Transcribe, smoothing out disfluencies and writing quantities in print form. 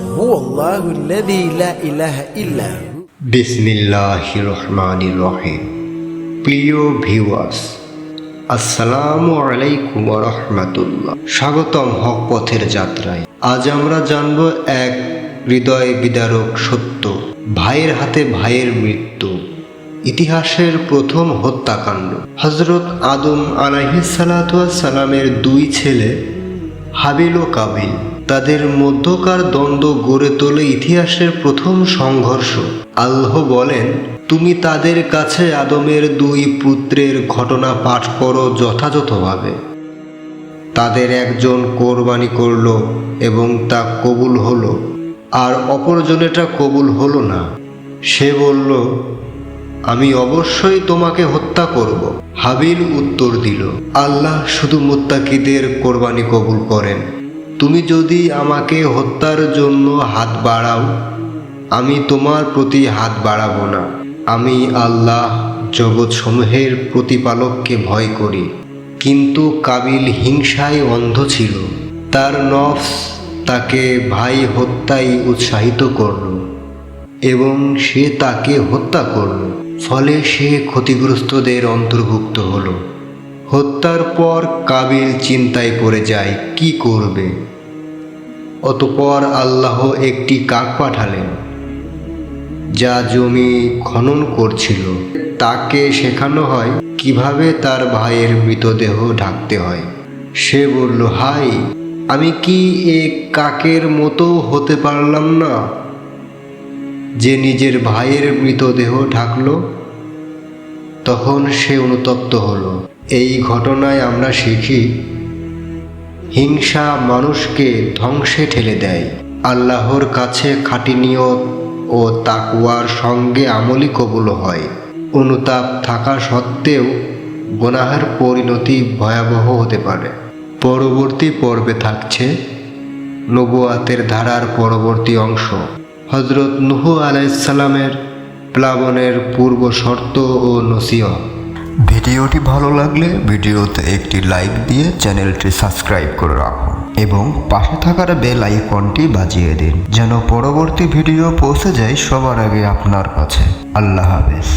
হুয়াল্লাহুল্লাযী লা ইলাহা ইল্লা হু। বিসমিল্লাহির রহমানির রহিম। প্রিয় ভিউয়ার্স, আসসালামু আলাইকুম ওয়া রাহমাতুল্লাহ। স্বাগতম হক পথের যাত্রায়। আজ আমরা জানব এক হৃদয় বিদারক সত্য, ভাইয়ের হাতে ভাইয়ের মৃত্যু, ইতিহাসের প্রথম হত্যাকাণ্ড। হযরত আদম আলাইহিস সালাতু ওয়াস সালামের দুই ছেলে হাবিল ও কাবিল, তাদের মধ্যকার দ্বন্দ্ব গড়ে তোলে ইতিহাসের প্রথম সংঘর্ষ। আল্লাহ বলেন, তুমি তাদের কাছে আদমের দুই পুত্রের ঘটনা পাঠ করো যথাযথভাবে। তাদের একজন কোরবানি করল এবং তা কবুল হলো, আর অপরজনেটা কবুল হলো না। সে বলল, আমি অবশ্যই তোমাকে হত্যা করব। হাবিল উত্তর দিল, আল্লাহ শুধু মুত্তাকিদের কোরবানি কবুল করেন। তুমি যদি আমাকে হত্যার জন্য হাত বাড়াও, আমি তোমার প্রতি হাত বাড়াবো না। আমি আল্লাহ জগৎসমূহের প্রতিপালককে ভয় করি। কিন্তু কাবিল হিংসায় অন্ধ ছিল। তার নফস তাকে ভাই হত্যায় উৎসাহিত করল এবং সে তাকে হত্যা করল। ফলে সে ক্ষতিগ্রস্তদের অন্তর্ভুক্ত হল। হত্যার পর কাবিল চিন্তায় পড়ে যায় কি করবে। অতঃপর আল্লাহ একটি কাক পাঠালেন, যা জমি খনন করছিল। তাকে শেখানো হয় কিভাবে তার ভাইয়ের মৃতদেহ ঢাকতে হয়। সে বলল, হাই, আমি কি এ কাকের মতো হতে পারলাম না যে নিজের ভাইয়ের মৃতদেহ ঢাকল? তখন সে অনুতপ্ত হলো। এই ঘটনায় আমরা শিখি, হিংসা মানুষকে ধ্বংসে ঠেলে দেয়। আল্লাহর কাছে খাঁটি নিয়ত ও তাকওয়ার সঙ্গে আমলই কবুল হয়। অনুতাপ থাকা সত্ত্বেও গুনাহের পরিণতি ভয়াবহ হতে পারে। পরবর্তী পর্বে থাকছে নবুয়াতের ধারার পরবর্তী অংশ। হযরত নূহ আলাইহিস সালামের প্লাবনের পূর্ব শর্ত ও নসিহত। ভিডিওটি ভালো লাগলে ভিডিওতে একটি লাইক দিয়ে চ্যানেলটি সাবস্ক্রাইব করে রাখুন এবং পাশে থাকার বেল আইকনটি বাজিয়ে দিন, যেন পরবর্তী ভিডিও পৌঁছে যায় সবার আগে আপনার কাছে। আল্লাহ হাফেজ।